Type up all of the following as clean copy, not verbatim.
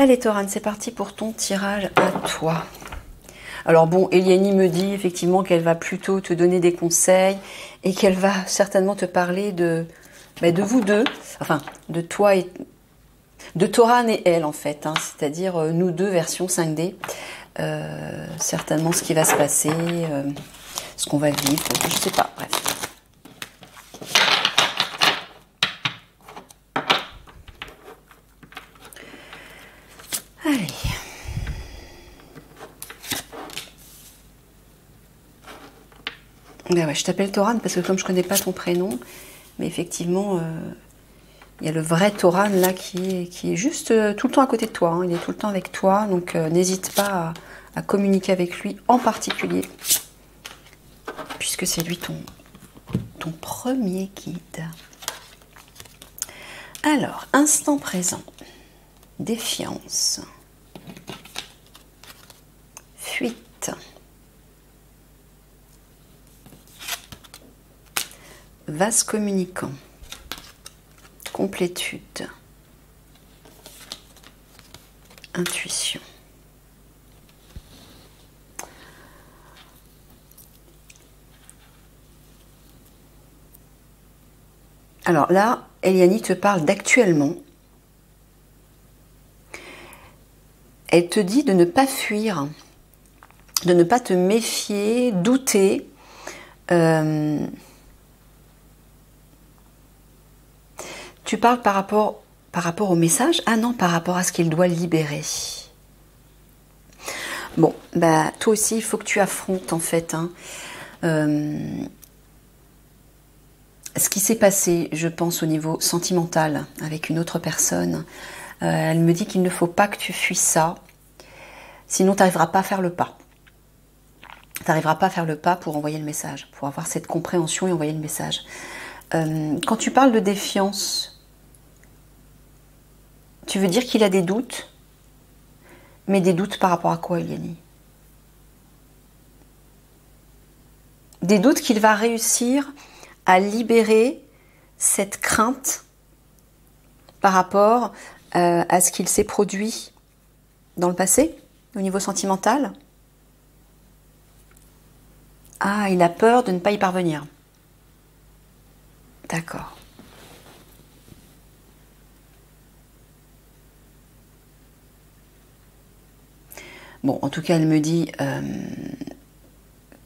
Allez Torane, c'est parti pour ton tirage à toi. Alors bon, Eliani me dit effectivement qu'elle va plutôt te donner des conseils et qu'elle va certainement te parler de vous deux, enfin de toi et de Torane et elle en fait, hein, c'est-à-dire nous deux version 5D. Certainement ce qui va se passer, ce qu'on va vivre, je sais pas, bref. Allez. Ben ouais, je t'appelle Torane parce que comme je connais pas ton prénom, mais effectivement, il y a le vrai Torane là qui est juste tout le temps à côté de toi. Hein, il est tout le temps avec toi, donc n'hésite pas à communiquer avec lui en particulier, puisque c'est lui ton premier guide. Alors, instant présent, défiance, fuite, vase communicant, complétude, intuition. Alors là, Eliani te parle d'actuellement. Elle te dit de ne pas fuir, de ne pas te méfier, douter. Tu parles par rapport au message? Ah non, par rapport à ce qu'il doit libérer. Bon, bah toi aussi, il faut que tu affrontes en fait. Hein, ce qui s'est passé, je pense, au niveau sentimental avec une autre personne. Elle me dit qu'il ne faut pas que tu fuis ça, sinon tu n'arriveras pas à faire le pas. Tu n'arriveras pas à faire le pas pour envoyer le message, pour avoir cette compréhension et envoyer le message. Quand tu parles de défiance, tu veux dire qu'il a des doutes, mais des doutes par rapport à quoi, Eliani? Des doutes qu'il va réussir à libérer cette crainte par rapport à ce qu'il s'est produit dans le passé, au niveau sentimental. Ah, il a peur de ne pas y parvenir. D'accord. Bon, en tout cas, elle me dit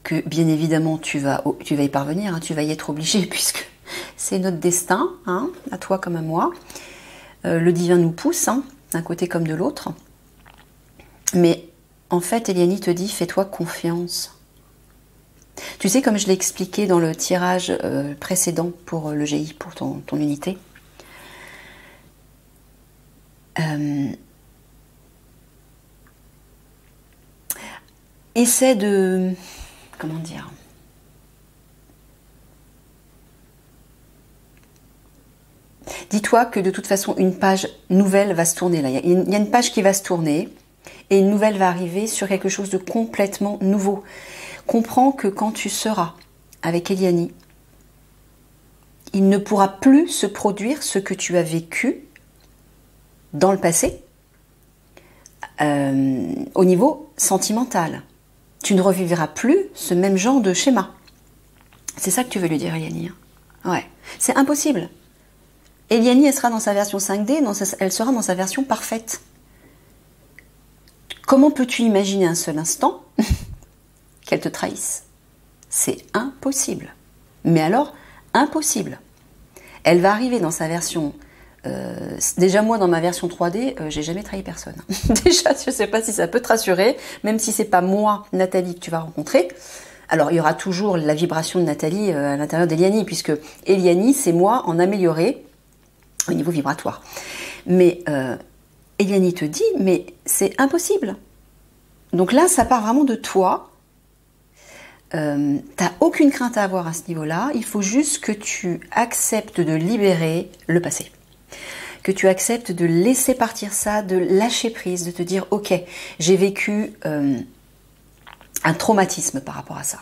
que bien évidemment tu vas y parvenir, hein, tu vas y être obligé puisque c'est notre destin, hein, à toi comme à moi. Le divin nous pousse, hein, d'un côté comme de l'autre. Mais en fait, Eliani te dit, fais-toi confiance. Tu sais, comme je l'ai expliqué dans le tirage précédent pour le GI, pour ton unité, essaie de... Comment dire? Dis-toi que de toute façon, une page nouvelle va se tourner là. Il y a une page qui va se tourner et une nouvelle va arriver sur quelque chose de complètement nouveau. Comprends que quand tu seras avec Eliani, il ne pourra plus se produire ce que tu as vécu dans le passé au niveau sentimental. Tu ne revivras plus ce même genre de schéma. C'est ça que tu veux lui dire, Eliani. Ouais, c'est impossible. Eliani, elle sera dans sa version 5D, elle sera dans sa version parfaite. Comment peux-tu imaginer un seul instant qu'elle te trahisse? C'est impossible. Mais alors, impossible. Elle va arriver dans sa version... déjà moi dans ma version 3D, j'ai jamais trahi personne. Déjà, je sais pas si ça peut te rassurer, même si c'est pas moi, Nathalie, que tu vas rencontrer. Alors il y aura toujours la vibration de Nathalie à l'intérieur d'Eliani, puisque Eliani, c'est moi en amélioré au niveau vibratoire. Mais Eliani te dit, mais c'est impossible. Donc là, ça part vraiment de toi. T'as aucune crainte à avoir à ce niveau-là. Il faut juste que tu acceptes de libérer le passé. Que tu acceptes de laisser partir ça, de lâcher prise, de te dire, ok, j'ai vécu un traumatisme par rapport à ça.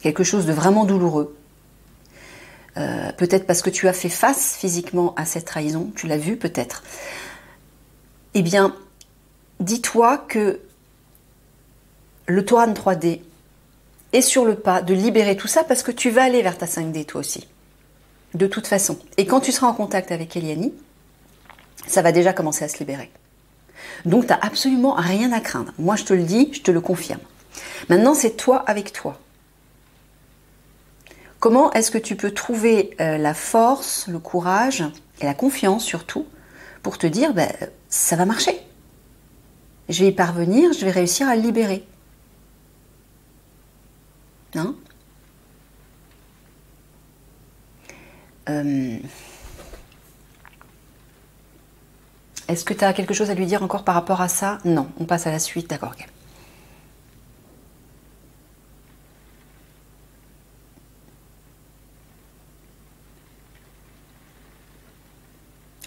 Quelque chose de vraiment douloureux. Peut-être parce que tu as fait face physiquement à cette trahison, tu l'as vu peut-être. eh bien, dis-toi que le Toran 3D est sur le pas de libérer tout ça parce que tu vas aller vers ta 5D toi aussi. De toute façon. Et quand tu seras en contact avec Eliani, ça va déjà commencer à se libérer. Donc, tu n'as absolument rien à craindre. Moi, je te le dis, je te le confirme. Maintenant, c'est toi avec toi. Comment est-ce que tu peux trouver la force, le courage et la confiance surtout pour te dire, ben, ça va marcher. Je vais y parvenir, je vais réussir à le libérer. Hein? Est-ce que tu as quelque chose à lui dire encore par rapport à ça? Non, on passe à la suite, d'accord. Okay.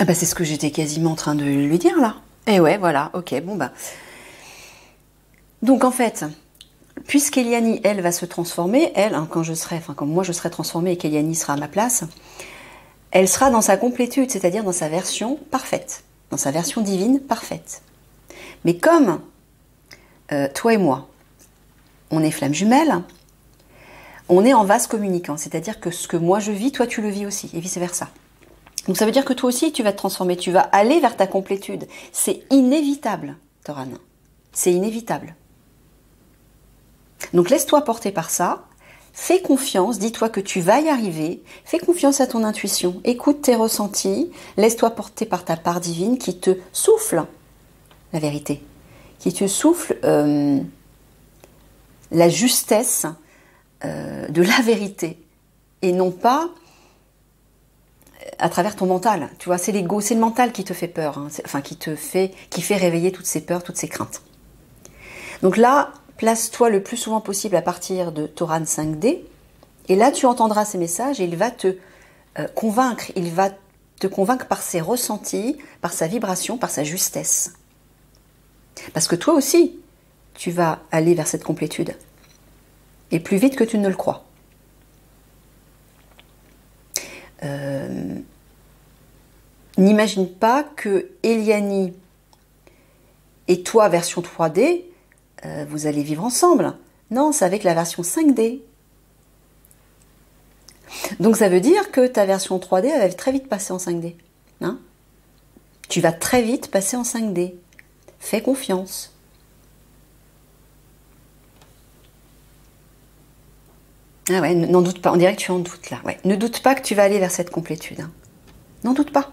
Ah bah c'est ce que j'étais quasiment en train de lui dire là. Et ouais, voilà, ok, bon bah. Donc en fait, puisqu'Eliani, elle, va se transformer, elle, hein, quand moi je serai transformée et qu'Eliani sera à ma place, elle sera dans sa complétude, c'est-à-dire dans sa version parfaite, dans sa version divine parfaite. Mais comme toi et moi, on est flammes jumelles, on est en vase communicant, c'est-à-dire que ce que moi je vis, toi tu le vis aussi, et vice-versa. Donc ça veut dire que toi aussi tu vas te transformer, tu vas aller vers ta complétude. C'est inévitable, Toran. C'est inévitable. Donc laisse-toi porter par ça, fais confiance, dis-toi que tu vas y arriver, fais confiance à ton intuition, écoute tes ressentis, laisse-toi porter par ta part divine qui te souffle la vérité, qui te souffle la justesse de la vérité, et non pas à travers ton mental. Tu vois, c'est l'ego, c'est le mental qui te fait peur, hein, qui fait réveiller toutes ces peurs, toutes ces craintes. Donc là, place-toi le plus souvent possible à partir de Toran 5D, et là tu entendras ces messages et il va te convaincre, il va te convaincre par ses ressentis, par sa vibration, par sa justesse. Parce que toi aussi, tu vas aller vers cette complétude, et plus vite que tu ne le crois. N'imagine pas que Eliani et toi, version 3D, vous allez vivre ensemble. Non, c'est avec la version 5D. Donc ça veut dire que ta version 3D, elle va très vite passer en 5D. Hein? Tu vas très vite passer en 5D. Fais confiance. Ah ouais, n'en doute pas. On dirait que tu en doutes là. Ouais. Ne doute pas que tu vas aller vers cette complétude. Hein. N'en doute pas.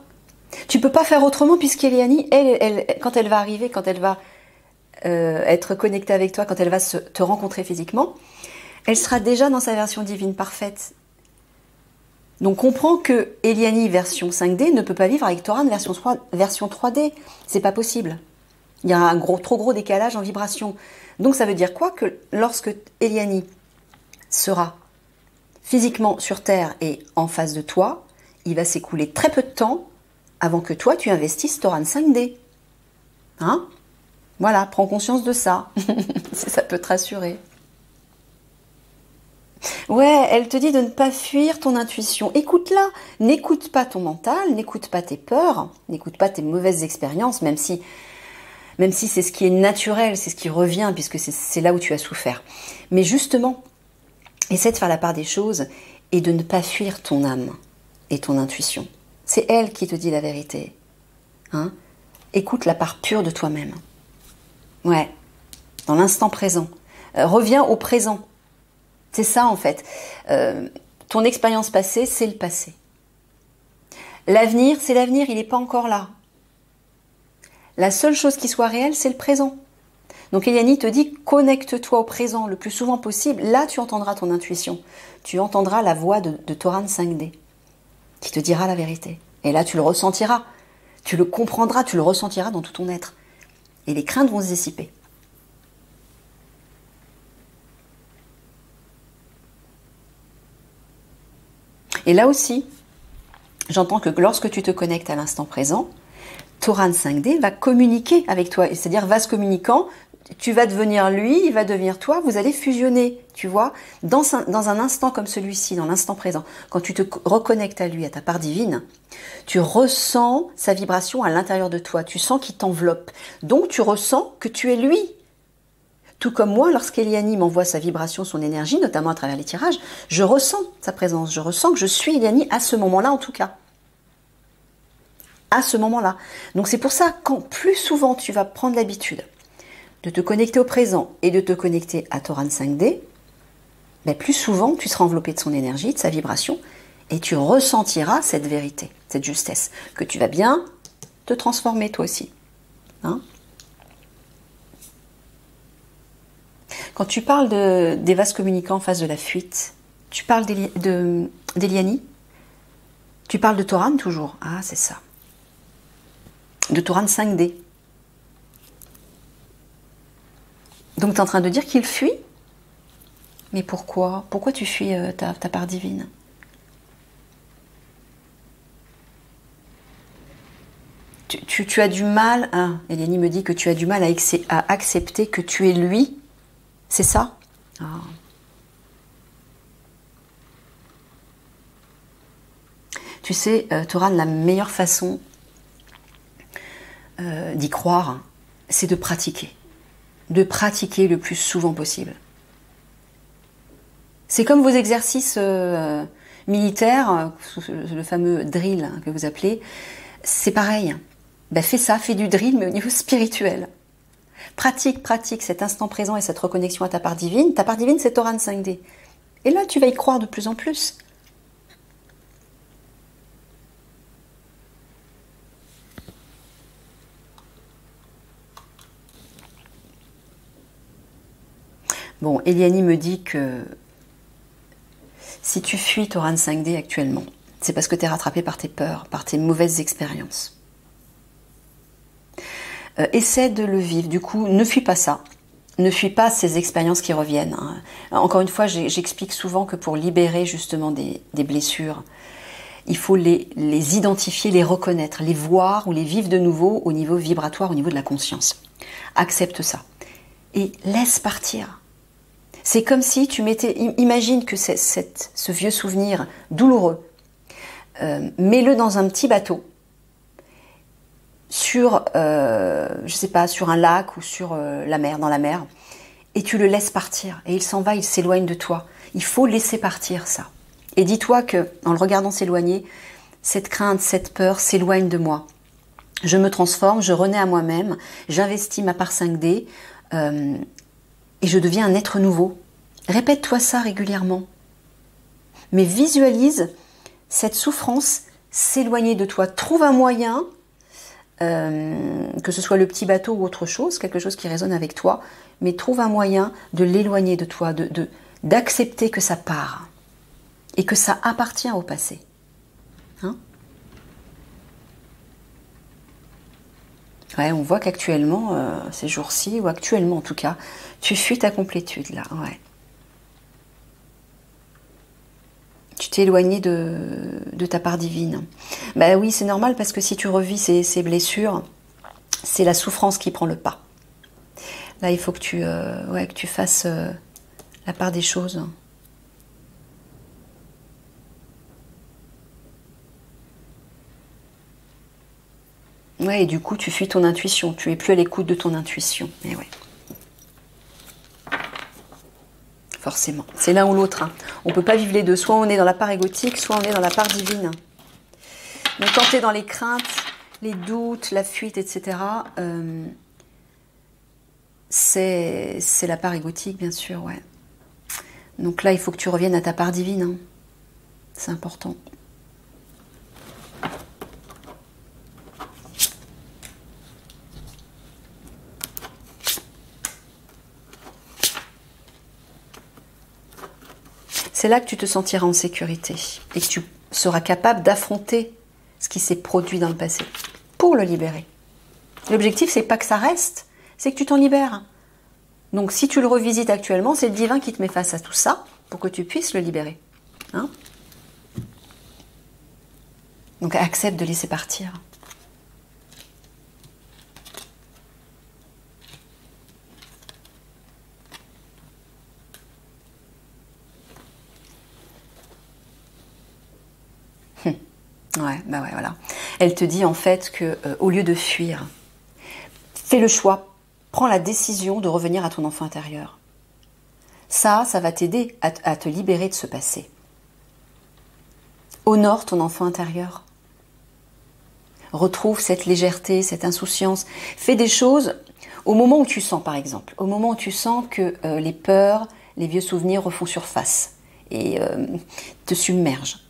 Tu peux pas faire autrement puisqu'Eliani, quand elle va arriver, quand elle va être connectée avec toi, quand elle va te rencontrer physiquement, elle sera déjà dans sa version divine parfaite. Donc comprends que Eliani version 5D ne peut pas vivre avec Toran version 3D. C'est pas possible. Il y a un trop gros décalage en vibration. Donc ça veut dire quoi? Que lorsque Eliani sera physiquement sur Terre et en face de toi, il va s'écouler très peu de temps avant que toi tu investisses Toran 5D. Hein? Voilà, prends conscience de ça. Ça peut te rassurer. Ouais, elle te dit de ne pas fuir ton intuition. Écoute-la. N'écoute pas ton mental, n'écoute pas tes peurs, n'écoute pas tes mauvaises expériences, même si c'est ce qui est naturel, c'est ce qui revient, puisque c'est là où tu as souffert. Mais justement, essaie de faire la part des choses et de ne pas fuir ton âme et ton intuition. C'est elle qui te dit la vérité. Hein? Écoute la part pure de toi-même. Ouais, dans l'instant présent. Reviens au présent. C'est ça en fait. Ton expérience passée, c'est le passé. L'avenir, c'est l'avenir, il n'est pas encore là. La seule chose qui soit réelle, c'est le présent. Donc Eliani te dit, connecte-toi au présent le plus souvent possible. Là, tu entendras ton intuition. Tu entendras la voix de Toran 5D qui te dira la vérité. Et là, tu le ressentiras. Tu le comprendras, tu le ressentiras dans tout ton être. Et les craintes vont se dissiper. Et là aussi, j'entends que lorsque tu te connectes à l'instant présent, Toran 5D va communiquer avec toi, c'est-à-dire vase communicant, tu vas devenir lui, il va devenir toi, vous allez fusionner, tu vois. Dans un instant comme celui-ci, dans l'instant présent, quand tu te reconnectes à lui, à ta part divine, tu ressens sa vibration à l'intérieur de toi, tu sens qu'il t'enveloppe. Donc tu ressens que tu es lui. Tout comme moi, lorsqu'Eliani m'envoie sa vibration, son énergie, notamment à travers les tirages, je ressens sa présence, je ressens que je suis Eliani à ce moment-là en tout cas. À ce moment-là. Donc c'est pour ça, quand plus souvent tu vas prendre l'habitude de te connecter au présent et de te connecter à Toran 5D, ben plus souvent tu seras enveloppé de son énergie, de sa vibration, et tu ressentiras cette vérité, cette justesse, que tu vas bien te transformer toi aussi. Hein? Quand tu parles des vases communicants en face de la fuite, tu parles d'Eliani? Tu parles de Toran toujours? Ah, c'est ça. De Toran 5D. Donc tu es en train de dire qu'il fuit? Mais pourquoi? Pourquoi tu fuis ta part divine? Tu as du mal, hein, Eliani me dit que tu as du mal à accepter que tu es lui. C'est ça? Ah. Tu sais, Toran, la meilleure façon d'y croire, c'est de pratiquer. De pratiquer le plus souvent possible. C'est comme vos exercices militaires, le fameux drill hein, que vous appelez, c'est pareil. Ben, fais ça, fais du drill, mais au niveau spirituel. Pratique cet instant présent et cette reconnexion à ta part divine. Ta part divine, c'est Toran 5D. Et là, tu vas y croire de plus en plus. Bon, Eliani me dit que si tu fuis Toran 5D actuellement, c'est parce que tu es rattrapé par tes peurs, par tes mauvaises expériences. Essaie de le vivre. Du coup, ne fuis pas ça. Ne fuis pas ces expériences qui reviennent. Hein. Encore une fois, j'explique souvent que pour libérer justement des blessures, il faut les identifier, les reconnaître, les voir ou les vivre de nouveau au niveau vibratoire, au niveau de la conscience. Accepte ça. Et laisse partir. C'est comme si tu mettais... Imagine que ce vieux souvenir douloureux, mets-le dans un petit bateau, sur, je sais pas, sur un lac ou sur la mer, dans la mer, et tu le laisses partir. Et il s'en va, il s'éloigne de toi. Il faut laisser partir ça. Et dis-toi que, en le regardant s'éloigner, cette crainte, cette peur s'éloigne de moi. Je me transforme, je renais à moi-même, j'investis ma part 5D, et je deviens un être nouveau. Répète-toi ça régulièrement. Mais visualise cette souffrance s'éloigner de toi. Trouve un moyen, que ce soit le petit bateau ou autre chose, quelque chose qui résonne avec toi, mais trouve un moyen de l'éloigner de toi, d'accepter que ça part et que ça appartient au passé. Hein? Ouais, on voit qu'actuellement, ces jours-ci, ou actuellement en tout cas, tu fuis ta complétude là. Ouais. Tu t'es éloigné de ta part divine. Ben oui, c'est normal parce que si tu revis ces blessures, c'est la souffrance qui prend le pas. Là, il faut que tu fasses la part des choses. Ouais, et du coup, tu fuis ton intuition. Tu es plus à l'écoute de ton intuition. Et ouais. Forcément. C'est l'un ou l'autre. Hein. On ne peut pas vivre les deux. Soit on est dans la part égotique, soit on est dans la part divine. Donc quand tu es dans les craintes, les doutes, la fuite, etc., c'est la part égotique, bien sûr. Ouais. Donc là, il faut que tu reviennes à ta part divine. Hein. C'est important. C'est là que tu te sentiras en sécurité et que tu seras capable d'affronter ce qui s'est produit dans le passé pour le libérer. L'objectif, c'est pas que ça reste, c'est que tu t'en libères. Donc si tu le revisites actuellement, c'est le divin qui te met face à tout ça pour que tu puisses le libérer. Hein? Donc accepte de laisser partir. Ouais, bah ouais, voilà. Elle te dit en fait que au lieu de fuir, fais le choix, prends la décision de revenir à ton enfant intérieur. Ça va t'aider à te libérer de ce passé. Honore ton enfant intérieur. Retrouve cette légèreté, cette insouciance. Fais des choses au moment où tu sens, par exemple, au moment où tu sens que les peurs, les vieux souvenirs refont surface et te submergent.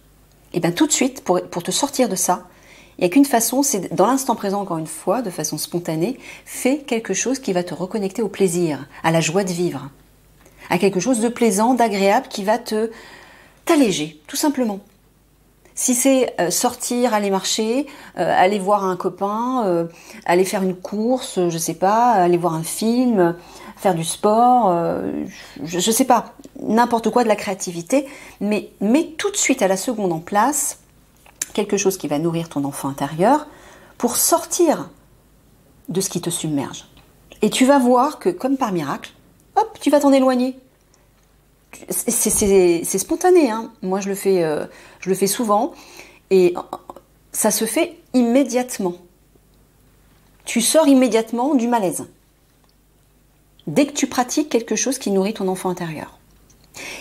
Et bien tout de suite, pour te sortir de ça, il n'y a qu'une façon, c'est dans l'instant présent, encore une fois, de façon spontanée, fais quelque chose qui va te reconnecter au plaisir, à la joie de vivre, à quelque chose de plaisant, d'agréable, qui va t'alléger, tout simplement. Si c'est sortir, aller marcher, aller voir un copain, aller faire une course, je sais pas, aller voir un film, faire du sport, je sais pas, n'importe quoi, de la créativité, mais mets tout de suite à la seconde en place quelque chose qui va nourrir ton enfant intérieur pour sortir de ce qui te submerge. Et tu vas voir que, comme par miracle, hop, tu vas t'en éloigner. C'est spontané, hein. Moi je le fais souvent et ça se fait immédiatement. Tu sors immédiatement du malaise dès que tu pratiques quelque chose qui nourrit ton enfant intérieur.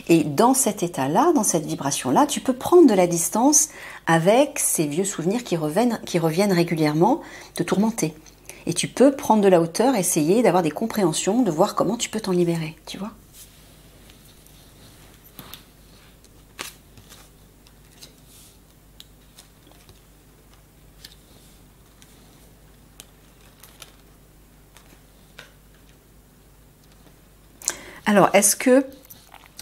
Et dans cet état-là, dans cette vibration-là, tu peux prendre de la distance avec ces vieux souvenirs qui reviennent régulièrement te tourmenter. Et tu peux prendre de la hauteur, essayer d'avoir des compréhensions, de voir comment tu peux t'en libérer, tu vois ? Alors, est-ce que,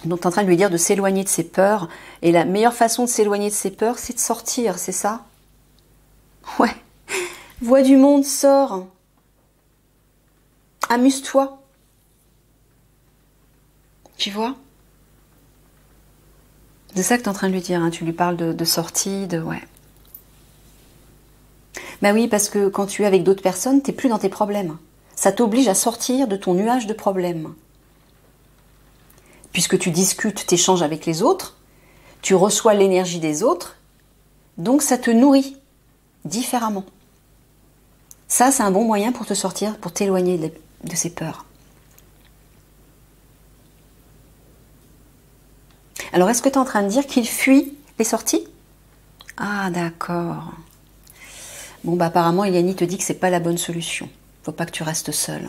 donc tu es en train de lui dire de s'éloigner de ses peurs, et la meilleure façon de s'éloigner de ses peurs, c'est de sortir, c'est ça? Ouais. Vois du monde, sors. Amuse-toi. Tu vois? C'est ça que tu es en train de lui dire, hein. Tu lui parles de sortie, ouais. Bah oui, parce que quand tu es avec d'autres personnes, tu n'es plus dans tes problèmes. Ça t'oblige à sortir de ton nuage de problèmes. Puisque tu discutes, tu échanges avec les autres, tu reçois l'énergie des autres, donc ça te nourrit différemment. Ça, c'est un bon moyen pour te sortir, pour t'éloigner de ces peurs. Alors, est-ce que tu es en train de dire qu'il fuit les sorties? Ah, d'accord. Bon, bah apparemment, Eliane te dit que c'est pas la bonne solution. Faut pas que tu restes seule.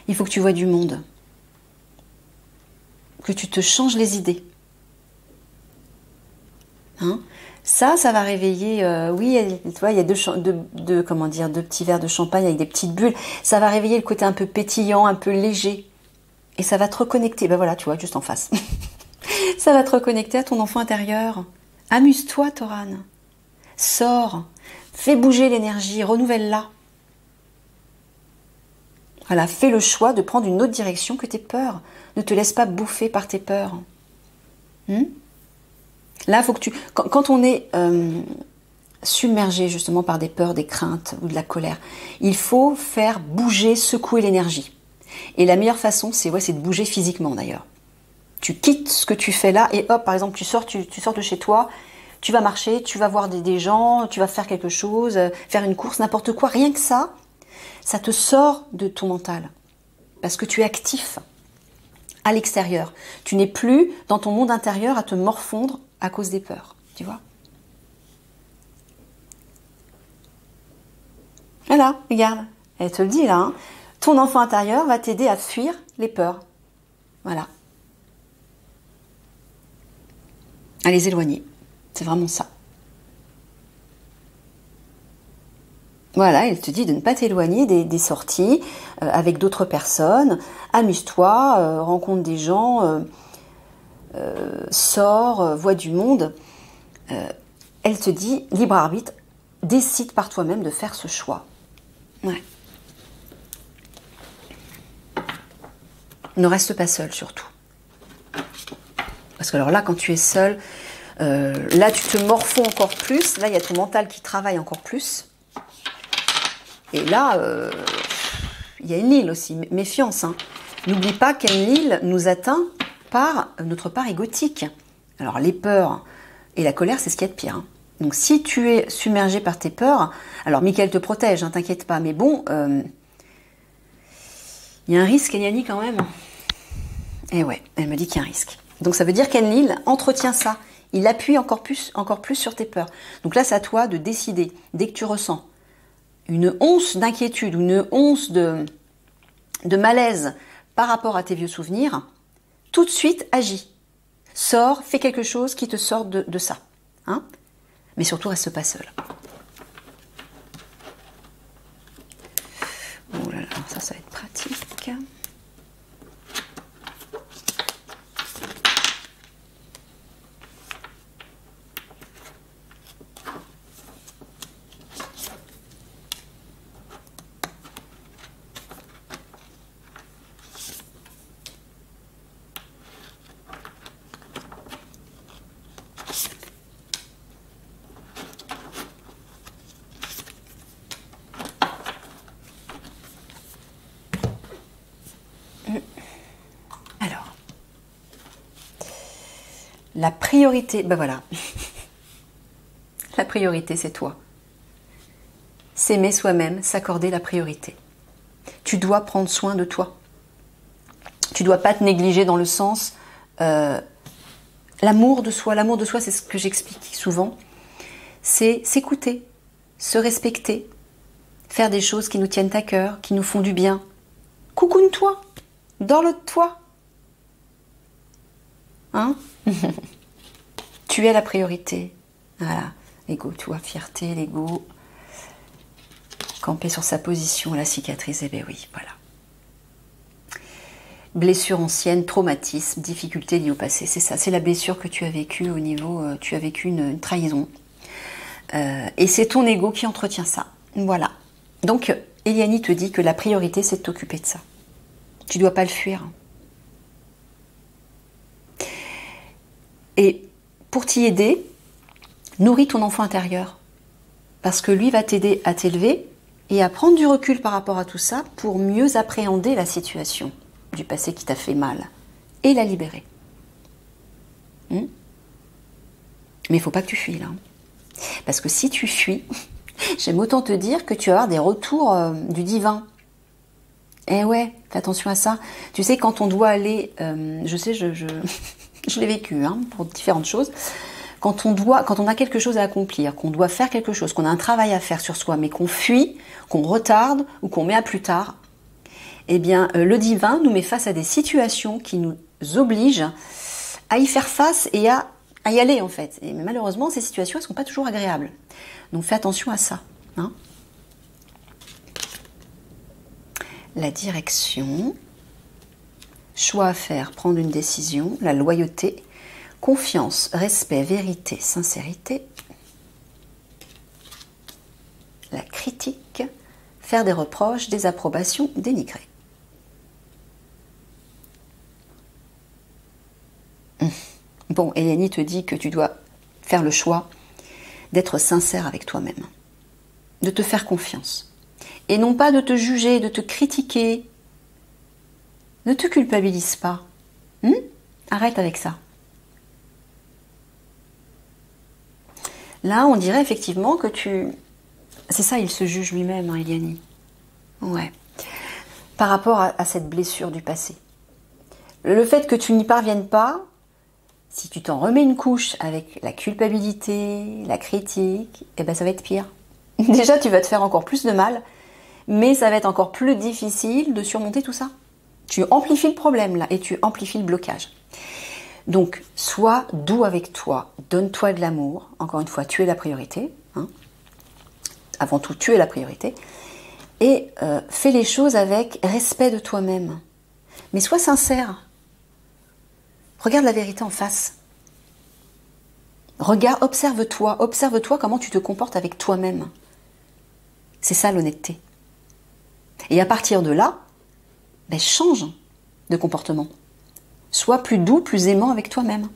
Il faut que tu vois du monde. Que tu te changes les idées. Hein? Ça va réveiller, oui, tu vois, il y a deux petits verres de champagne avec des petites bulles. Ça va réveiller le côté un peu pétillant, un peu léger. Et ça va te reconnecter, ben voilà, tu vois, juste en face. Ça va te reconnecter à ton enfant intérieur. Amuse-toi, Taurane. Sors, fais bouger l'énergie, renouvelle-la. Voilà, fais le choix de prendre une autre direction que tes peurs. Ne te laisse pas bouffer par tes peurs. Là, faut que tu... Quand on est submergé justement par des peurs, des craintes ou de la colère, il faut faire bouger, secouer l'énergie. Et la meilleure façon, c'est de bouger physiquement d'ailleurs. Tu quittes ce que tu fais là et hop, par exemple, tu sors de chez toi, tu vas marcher, tu vas voir des gens, tu vas faire quelque chose, faire une course, n'importe quoi, rien que ça te sort de ton mental. Parce que tu es actif à l'extérieur. Tu n'es plus dans ton monde intérieur à te morfondre à cause des peurs. Tu vois? Voilà, regarde. Elle te le dit là. Hein. Ton enfant intérieur va t'aider à fuir les peurs. Voilà. À les éloigner. C'est vraiment ça. Voilà, elle te dit de ne pas t'éloigner des sorties avec d'autres personnes. Amuse-toi, rencontre des gens, sors, vois du monde. Elle te dit, libre arbitre, décide par toi-même de faire ce choix. Ouais. Ne reste pas seul surtout. Parce que alors là, quand tu es seul, là tu te morfonds encore plus. Là, il y a ton mental qui travaille encore plus. Et là, il y a Enlil aussi, méfiance. Hein. N'oublie pas qu'Enlil nous atteint par notre part égotique. Alors les peurs et la colère, c'est ce qu'il y a de pire. Hein. Donc si tu es submergé par tes peurs, alors Michael te protège, hein, t'inquiète pas, mais bon, il y a un risque, Eliani, quand même. Et ouais, elle me dit qu'il y a un risque. Donc ça veut dire qu'Enlil entretient ça. Il appuie encore plus sur tes peurs. Donc là, c'est à toi de décider, dès que tu ressens une once d'inquiétude ou une once de malaise par rapport à tes vieux souvenirs, tout de suite agis. Sors, fais quelque chose qui te sorte de ça. Hein? Mais surtout, reste pas seul. Oh là là, ça va être pratique. Alors, la priorité, ben voilà, la priorité c'est toi. S'aimer soi-même, s'accorder la priorité. Tu dois prendre soin de toi. Tu dois pas te négliger dans le sens l'amour de soi. L'amour de soi, c'est ce que j'explique souvent. C'est s'écouter, se respecter, faire des choses qui nous tiennent à cœur, qui nous font du bien. Coucoune-toi, dans l'autre toi. Hein? Tu es la priorité. Voilà, l'ego, tu vois, fierté, l'ego. Camper sur sa position, la cicatrice, eh bien oui, voilà. Blessure ancienne, traumatisme, difficulté liée au passé, c'est ça, c'est la blessure que tu as vécue au niveau, tu as vécu une trahison. Et c'est ton ego qui entretient ça. Voilà. Donc, Eliani te dit que la priorité, c'est de t'occuper de ça. Tu ne dois pas le fuir. Et pour t'y aider, nourris ton enfant intérieur. Parce que lui va t'aider à t'élever et à prendre du recul par rapport à tout ça pour mieux appréhender la situation du passé qui t'a fait mal et la libérer. Mais il ne faut pas que tu fuis là. Parce que si tu fuis, j'aime autant te dire que tu vas avoir des retours du divin. Eh ouais, fais attention à ça. Tu sais, quand on doit aller, je sais, je l'ai vécu hein, pour différentes choses. Quand on a quelque chose à accomplir, qu'on doit faire quelque chose, qu'on a un travail à faire sur soi, mais qu'on fuit, qu'on retarde ou qu'on met à plus tard, eh bien, le divin nous met face à des situations qui nous obligent à y faire face et à y aller, en fait. Et malheureusement, ces situations, elles ne sont pas toujours agréables. Donc, fais attention à ça. Hein. La direction, choix à faire, prendre une décision, la loyauté, confiance, respect, vérité, sincérité, la critique, faire des reproches, des approbations, dénigrer. Bon, Eliani te dit que tu dois faire le choix d'être sincère avec toi-même, de te faire confiance, et non pas de te juger, de te critiquer. Ne te culpabilise pas. Arrête avec ça. Là, on dirait effectivement que tu... C'est ça, il se juge lui-même, hein, Eliani. Ouais. Par rapport à cette blessure du passé. Le fait que tu n'y parviennes pas, si tu t'en remets une couche avec la culpabilité, la critique, eh ben ça va être pire. Déjà, tu vas te faire encore plus de mal, mais ça va être encore plus difficile de surmonter tout ça. Tu amplifies le problème là et tu amplifies le blocage. Donc, sois doux avec toi, donne-toi de l'amour. Encore une fois, tu es la priorité. Hein. Avant tout, tu es la priorité. Et fais les choses avec respect de toi-même. Mais sois sincère. Regarde la vérité en face. Regarde, observe-toi comment tu te comportes avec toi-même. C'est ça l'honnêteté. Et à partir de là, ben, change de comportement. Sois plus doux, plus aimant avec toi-même.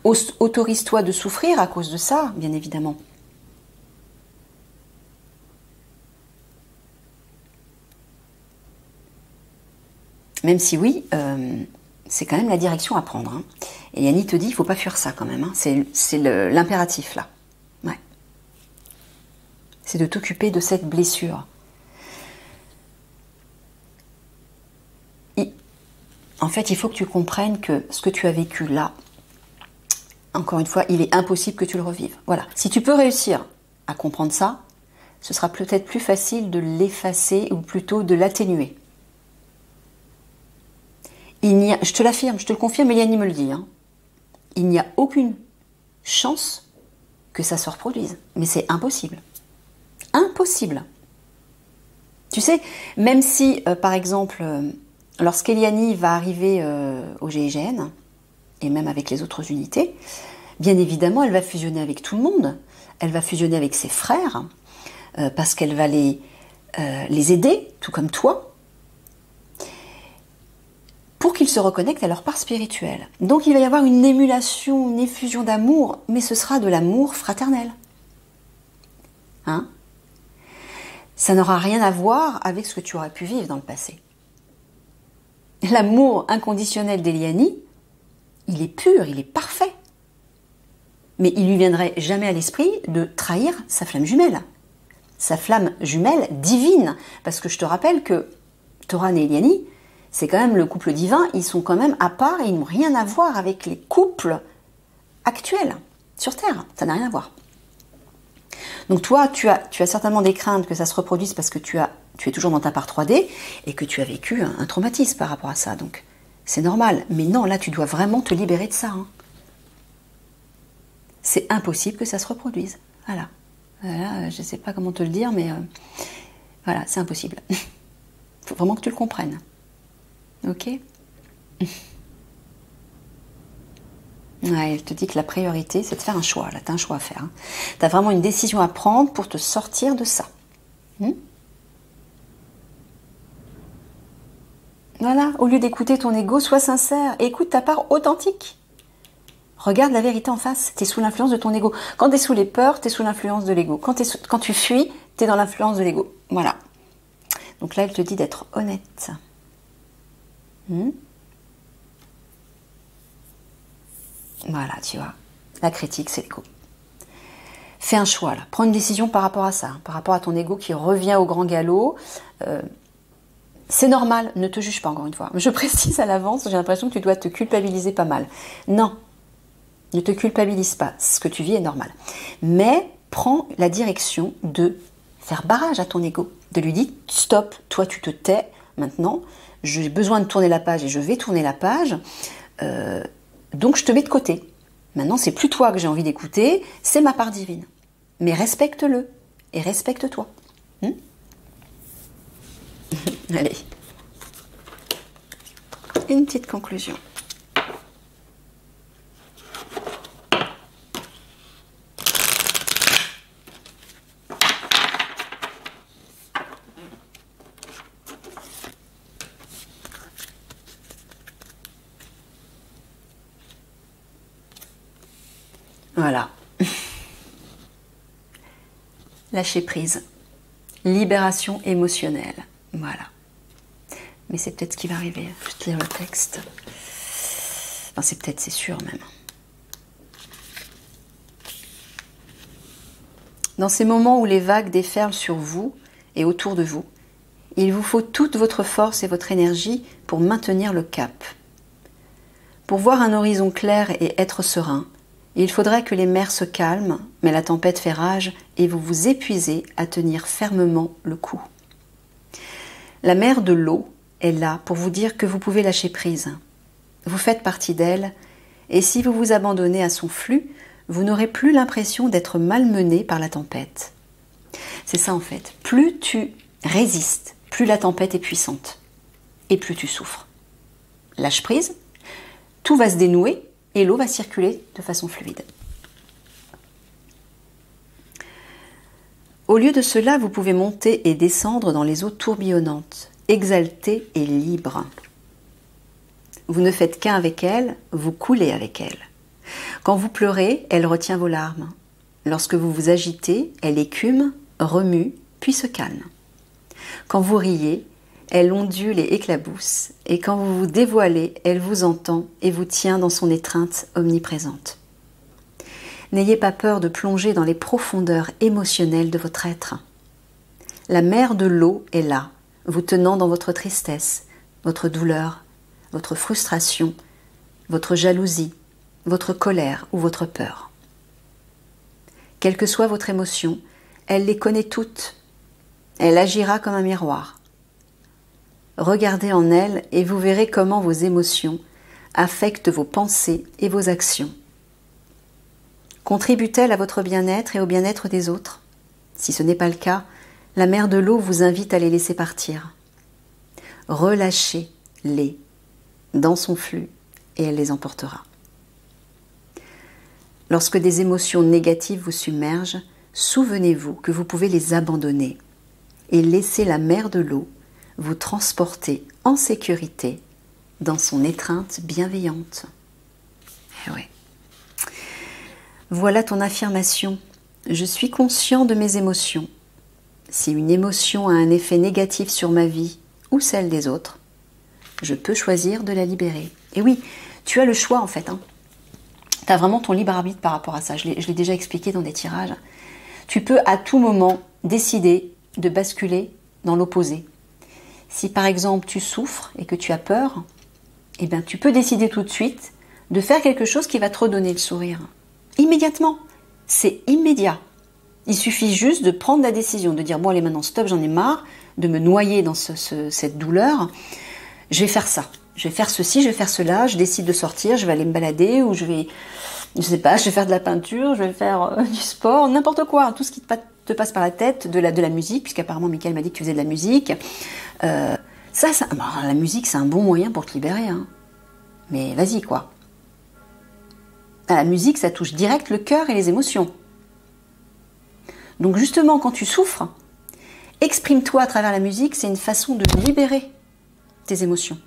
Autorise-toi de souffrir à cause de ça, bien évidemment. Même si oui, c'est quand même la direction à prendre. Hein. Et Yanni te dit, il ne faut pas fuir ça quand même. Hein. C'est l'impératif là. Ouais. C'est de t'occuper de cette blessure. En fait, il faut que tu comprennes que ce que tu as vécu là, encore une fois, il est impossible que tu le revives. Voilà. Si tu peux réussir à comprendre ça, ce sera peut-être plus facile de l'effacer ou plutôt de l'atténuer. Je te l'affirme, je te le confirme, Eliane me le dit. Hein, il n'y a aucune chance que ça se reproduise. Mais c'est impossible. Impossible. Tu sais, même si, par exemple, lorsqu'Eliane va arriver au GIGN, et même avec les autres unités, bien évidemment, elle va fusionner avec tout le monde. Elle va fusionner avec ses frères, parce qu'elle va les aider, tout comme toi, pour qu'ils se reconnectent à leur part spirituelle. Donc il va y avoir une émulation, une effusion d'amour, mais ce sera de l'amour fraternel. Hein? Ça n'aura rien à voir avec ce que tu aurais pu vivre dans le passé. L'amour inconditionnel d'Eliane, il est pur, il est parfait. Mais il lui viendrait jamais à l'esprit de trahir sa flamme jumelle. Sa flamme jumelle divine. Parce que je te rappelle que Toran et Eliane, c'est quand même le couple divin, ils sont quand même à part et ils n'ont rien à voir avec les couples actuels sur Terre. Ça n'a rien à voir. Donc toi, tu as certainement des craintes que ça se reproduise parce que tu es toujours dans ta part 3D et que tu as vécu un traumatisme par rapport à ça. Donc c'est normal. Mais non, là, tu dois vraiment te libérer de ça. Hein. C'est impossible que ça se reproduise. Voilà. Je ne sais pas comment te le dire, mais voilà, c'est impossible. Il faut vraiment que tu le comprennes. Ok? Ouais, elle te dit que la priorité, c'est de faire un choix. Là, tu as un choix à faire. Hein. Tu as vraiment une décision à prendre pour te sortir de ça. Voilà, au lieu d'écouter ton ego, sois sincère et écoute ta part authentique. Regarde la vérité en face, tu es sous l'influence de ton ego. Quand tu es sous les peurs, tu es sous l'influence de l'ego. Quand tu fuis, tu es dans l'influence de l'ego. Voilà. Donc là, elle te dit d'être honnête. Voilà, tu vois. La critique, c'est l'ego. Fais un choix, là. Prends une décision par rapport à ça, hein, par rapport à ton ego qui revient au grand galop. C'est normal, ne te juge pas encore une fois. Je précise à l'avance, j'ai l'impression que tu dois te culpabiliser pas mal. Non, ne te culpabilise pas. Ce que tu vis est normal. Mais prends la direction de faire barrage à ton ego. De lui dire, stop, toi tu te tais maintenant. J'ai besoin de tourner la page et je vais tourner la page. Donc je te mets de côté. Maintenant, c'est plus toi que j'ai envie d'écouter, c'est ma part divine. Mais respecte-le et respecte-toi. Allez. Une petite conclusion. Voilà. Lâcher prise. Libération émotionnelle. Voilà. Mais c'est peut-être ce qui va arriver. Je vais te lire le texte. Enfin, c'est peut-être, c'est sûr même. Dans ces moments où les vagues déferlent sur vous et autour de vous, il vous faut toute votre force et votre énergie pour maintenir le cap. Pour voir un horizon clair et être serein, il faudrait que les mers se calment, mais la tempête fait rage et vous vous épuisez à tenir fermement le coup. La mer de l'eau est là pour vous dire que vous pouvez lâcher prise. Vous faites partie d'elle, et si vous vous abandonnez à son flux, vous n'aurez plus l'impression d'être malmené par la tempête. C'est ça en fait. Plus tu résistes, plus la tempête est puissante, et plus tu souffres. Lâche prise, tout va se dénouer, et l'eau va circuler de façon fluide. Au lieu de cela, vous pouvez monter et descendre dans les eaux tourbillonnantes, exaltées et libres. Vous ne faites qu'un avec elle, vous coulez avec elle. Quand vous pleurez, elle retient vos larmes. Lorsque vous vous agitez, elle écume, remue, puis se calme. Quand vous riez, elle ondule et éclabousse, et quand vous vous dévoilez, elle vous entend et vous tient dans son étreinte omniprésente. N'ayez pas peur de plonger dans les profondeurs émotionnelles de votre être. La mer de l'eau est là, vous tenant dans votre tristesse, votre douleur, votre frustration, votre jalousie, votre colère ou votre peur. Quelle que soit votre émotion, elle les connaît toutes. Elle agira comme un miroir. Regardez en elle et vous verrez comment vos émotions affectent vos pensées et vos actions. Contribue-t-elle à votre bien-être et au bien-être des autres? Si ce n'est pas le cas, la mer de l'eau vous invite à les laisser partir. Relâchez-les dans son flux et elle les emportera. Lorsque des émotions négatives vous submergent, souvenez-vous que vous pouvez les abandonner et laisser la mer de l'eau vous transporter en sécurité dans son étreinte bienveillante. Eh ouais. Voilà ton affirmation. Je suis conscient de mes émotions. Si une émotion a un effet négatif sur ma vie ou celle des autres, je peux choisir de la libérer. Et oui, tu as le choix en fait. Tu as vraiment ton libre arbitre par rapport à ça. Je l'ai déjà expliqué dans des tirages. Tu peux à tout moment décider de basculer dans l'opposé. Si par exemple tu souffres et que tu as peur, eh bien, tu peux décider tout de suite de faire quelque chose qui va te redonner le sourire. Immédiatement. C'est immédiat. Il suffit juste de prendre la décision, de dire bon allez maintenant stop, j'en ai marre de me noyer dans cette douleur. Je vais faire ça. Je vais faire ceci, je vais faire cela, je décide de sortir, je vais aller me balader ou je vais faire de la peinture, je vais faire du sport, n'importe quoi, tout ce qui te passe par la tête, de la musique, puisqu'apparemment Mickaël m'a dit que tu faisais de la musique. La musique c'est un bon moyen pour te libérer. Mais vas-y quoi. La musique ça touche direct le cœur et les émotions. Donc justement quand tu souffres, exprime-toi à travers la musique, c'est une façon de libérer tes émotions.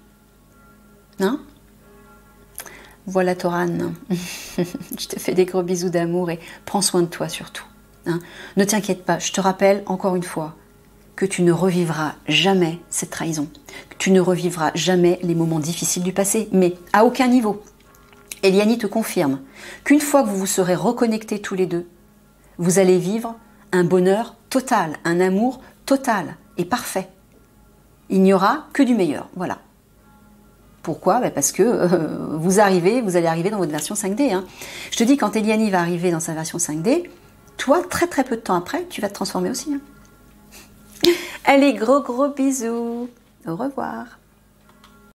Voilà Toran, je te fais des gros bisous d'amour et prends soin de toi surtout. Ne t'inquiète pas, je te rappelle encore une fois que tu ne revivras jamais cette trahison, que tu ne revivras jamais les moments difficiles du passé, mais à aucun niveau. Eliani te confirme qu'une fois que vous vous serez reconnectés tous les deux, vous allez vivre un bonheur total, un amour total et parfait. Il n'y aura que du meilleur, voilà. Pourquoi ? Parce que vous allez arriver dans votre version 5D. Je te dis, quand Eliani va arriver dans sa version 5D, toi, très très peu de temps après, tu vas te transformer aussi. Allez, gros bisous. Au revoir.